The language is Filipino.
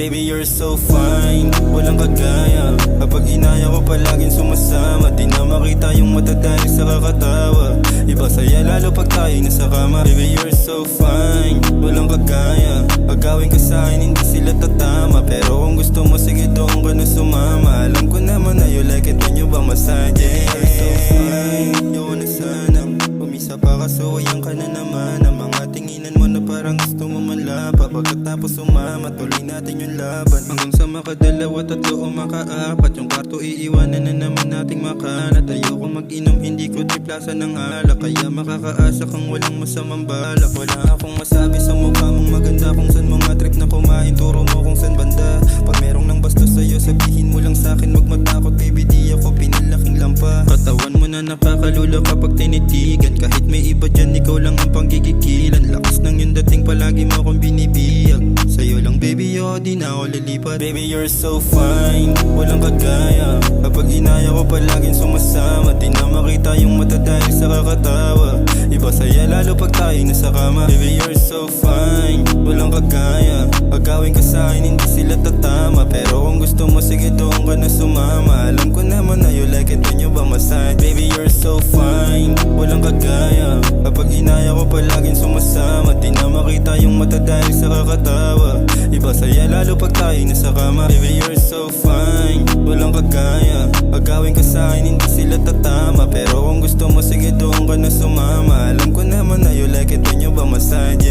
Baby, you're so fine, walang kagaya. Kapag inaya ko palaging sumasama, di na makita yung mata dahil sa kakatawa. Iba saya lalo pag tayo nasa kama. Baby, you're so fine, walang kagaya. Agawin ka sa'kin, hindi sila tatama. Pero kung gusto mo, sige doon ka na sumama. Alam ko naman na you like it when you ba massage. You're so fine, yun na sana. Umisa pa kaso ayang ka na naman. Ang mga tinginan mo na parang gusto mo manlapa. Pagkatapos sumama, tuloy natin yung laban. Hanggang sa makadalawa, tatlo o makaapat. Yung kwarto iiwanan na naman nating makalat. Ayoko mag-inom, hindi ko tiplasan ng alak. Kaya makakaasa kang walang masamang balak. Wala akong masabi sa mukha mong maganda. Kung saan mga trip na kumain, turo mo kung saan banda. Pag merong nang bastos sa'yo, sabihin mo lang sa'kin. Wag matakot baby, di ako pinalaking lampa. Katawan mo na nakakalula kapag tinitigan. Kahit may iba dyan, ikaw lang ang panggigigilan. Lakas ng yung dating, palagi mo akong binibiyag. Sa'yo lang baby, oh, di na ako lilipat. Baby, you're so fine, walang kagaya. Kapag inaya ko palaging sumasama, di na makita yung mata dahil sa kakatawa. Iba saya lalo pag tayo nasa kama. Baby, you're so fine, walang kagaya. Agawin ka sa'kin, hindi sila tatama. Pero kung gusto mo, sige doon ka na sumama. Alam ko naman na you like it when you ba massage. Baby, you're so fine, walang kagaya. Kapag inaya ko palaging sumasama, di na makita yung mata dahil sa kakatawa. Iba saya lalo pag tayo nasa kama. Baby, you're so fine, walang kagaya. Agawin ka sa'kin, hindi sila tatama. Pero kung gusto mo, sige doon ka na sumama. Alam ko naman na you like it when you ba massage.